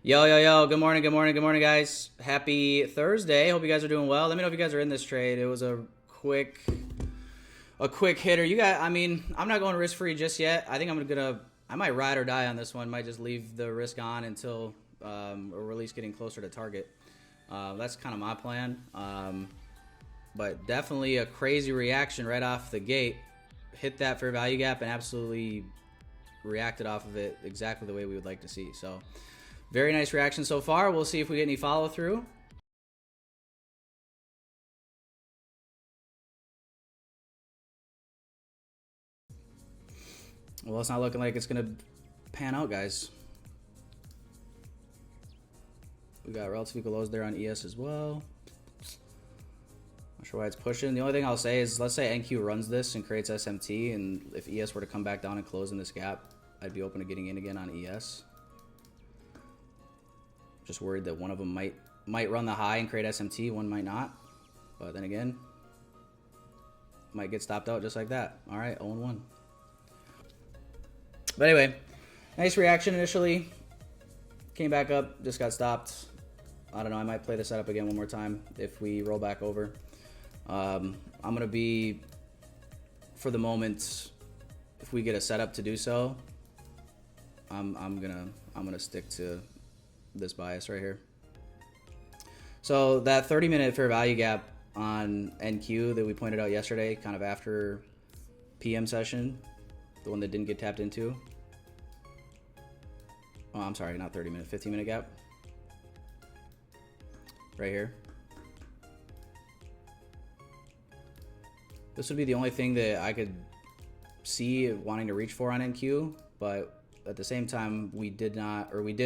Yo, yo, yo. Good morning, good morning, good morning, guys. Happy Thursday. Hope you guys are doing well. Let me know if you guys are in this trade. It was a quick hitter. I'm not going risk-free just yet. I think I might ride or die on this one. Might just leave the risk on until or at least getting closer to target. That's kind of my plan. But definitely a crazy reaction right off the gate. Hit that fair value gap and absolutely reacted off of it exactly the way we would like to see. So very nice reaction so far. We'll see if we get any follow through. Well, it's not looking like it's gonna pan out, guys. We got relative equal lows there on ES as well. Not sure why it's pushing. The only thing I'll say is, let's say NQ runs this and creates SMT, and if ES were to come back down and close in this gap, I'd be open to getting in again on ES. Just worried that one of them might run the high and create SMT, one might not. But then again, might get stopped out just like that. All right, 0-1. But anyway, nice reaction initially. Came back up, just got stopped. I don't know, I might play the setup again one more time if we roll back over. I'm gonna be, for the moment, if we get a setup to do so, I'm gonna stick to this bias right here. So that 30-minute fair value gap on NQ that we pointed out yesterday, kind of after PM session, the one that didn't get tapped into. Oh, I'm sorry, not 30-minute, 15-minute gap. Right here. This would be the only thing that I could see wanting to reach for on NQ, but at the same time, we did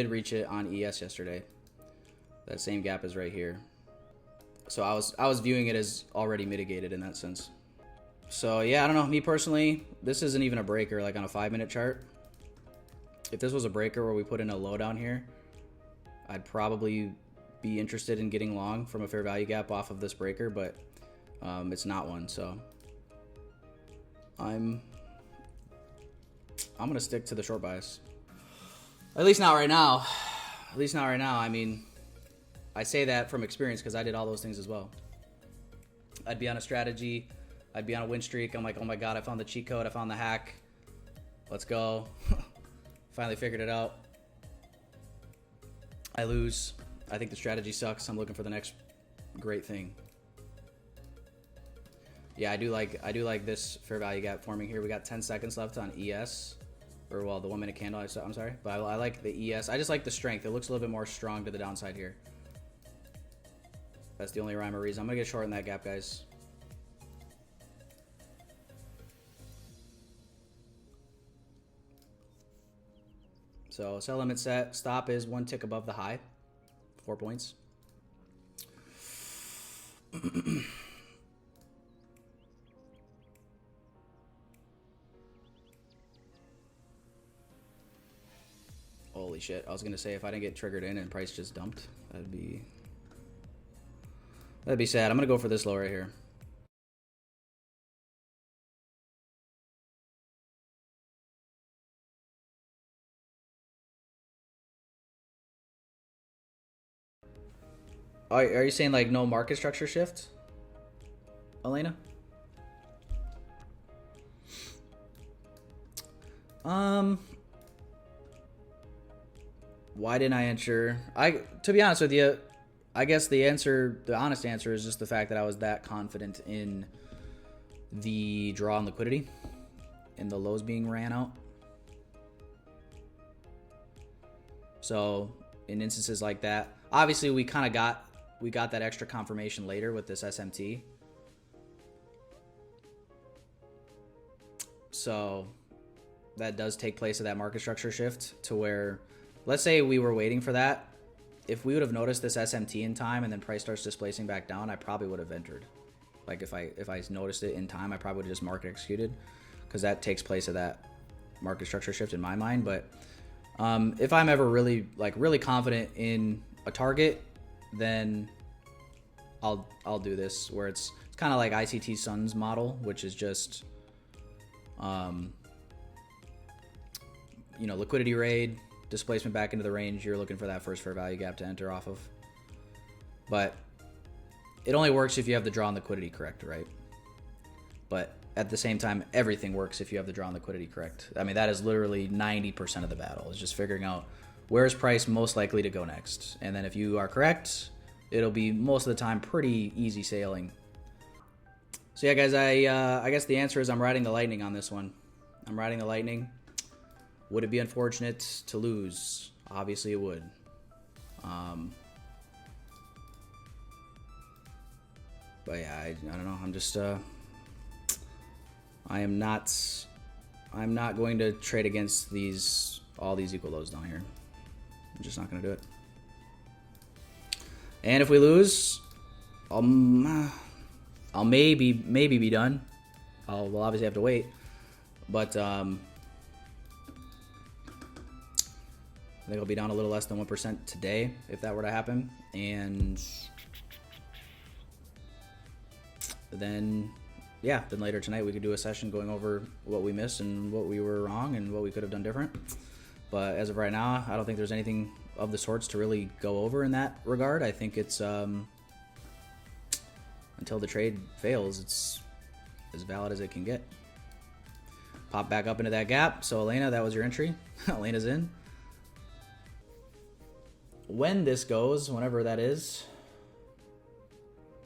reach it on ES yesterday. That same gap is right here. So I was viewing it as already mitigated in that sense. So yeah, I don't know. Me personally, this isn't even a breaker like on a 5-minute chart. If this was a breaker where we put in a low down here, I'd probably be interested in getting long from a fair value gap off of this breaker, but it's not one. So I'm gonna stick to the short bias. At least not right now. At least not right now. I mean, I say that from experience because I did all those things as well. I'd be on a strategy. I'd be on a win streak. I'm like, oh my God, I found the cheat code. I found the hack. Let's go. Finally figured it out. I lose. I think the strategy sucks. I'm looking for the next great thing. Yeah, I do like this fair value gap forming here. We got 10 seconds left on ES. Or, well, the 1-minute candle, I'm sorry. But I like the ES. I just like the strength. It looks a little bit more strong to the downside here. That's the only rhyme or reason. I'm going to get short in that gap, guys. So, sell limit set. Stop is 1 tick above the high. 4 points. Holy shit. I was going to say if I didn't get triggered in and price just dumped, that'd be sad. I'm going to go for this low right here. Are you saying like no market structure shift, Elena? Why didn't I enter? To be honest with you, I guess the honest answer is just the fact that I was that confident in the draw on liquidity and the lows being ran out. So in instances like that, obviously we got that extra confirmation later with this SMT. So that does take place of that market structure shift to where, let's say we were waiting for that. If we would have noticed this SMT in time and then price starts displacing back down, I probably would have entered. Like if I noticed it in time, I probably would have just market executed because that takes place of that market structure shift in my mind. But if I'm ever really confident in a target, then I'll do this where it's kind of like ICT Sun's model, which is just liquidity raid, displacement back into the range you're looking for that first fair value gap to enter off of. But it only works if you have the draw and liquidity correct, right? But at the same time, everything works if you have the draw and liquidity correct. I mean, that is literally 90% of the battle, is just figuring out where is price most likely to go next. And then if you are correct, it'll be most of the time pretty easy sailing. So yeah, guys, I guess the answer is I'm riding the lightning on this one. I'm riding the lightning. Would it be unfortunate to lose? Obviously it would. But yeah, I don't know. I'm just I'm not going to trade against all these equal lows down here. I'm just not going to do it. And if we lose, I'll maybe be done. We'll obviously have to wait, but I think I'll be down a little less than 1% today if that were to happen, and then yeah, then later tonight we could do a session going over what we missed and what we were wrong and what we could have done different. But as of right now, I don't think there's anything of the sorts to really go over in that regard. I think it's until the trade fails, it's as valid as it can get. Pop back up into that gap. So Elena, that was your entry. Elena's in. When this goes, whenever that is,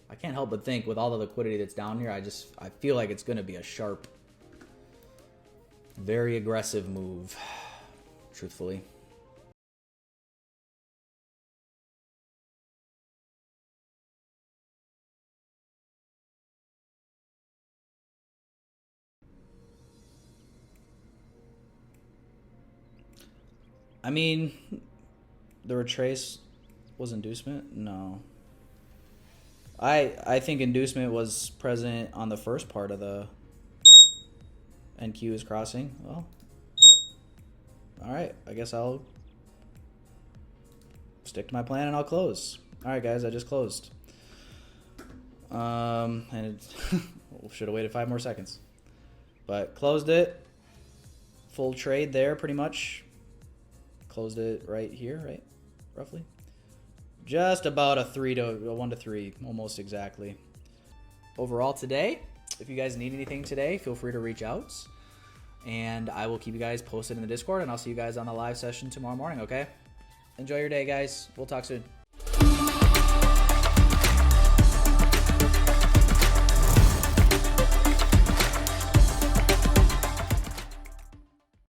I can't help but think with all the liquidity that's down here, I feel like it's going to be a sharp, very aggressive move, truthfully. I mean, the retrace was inducement? No. I think inducement was present on the first part of the NQ is crossing. Well, all right. I guess I'll stick to my plan and I'll close. All right, guys, I just closed. And it should have waited 5 more seconds, but closed it. Full trade there, pretty much. Closed it right here, right? Roughly. Just about a 1 to 3, almost exactly. Overall today, if you guys need anything today, feel free to reach out. And I will keep you guys posted in the Discord, and I'll see you guys on the live session tomorrow morning, okay? Enjoy your day, guys. We'll talk soon.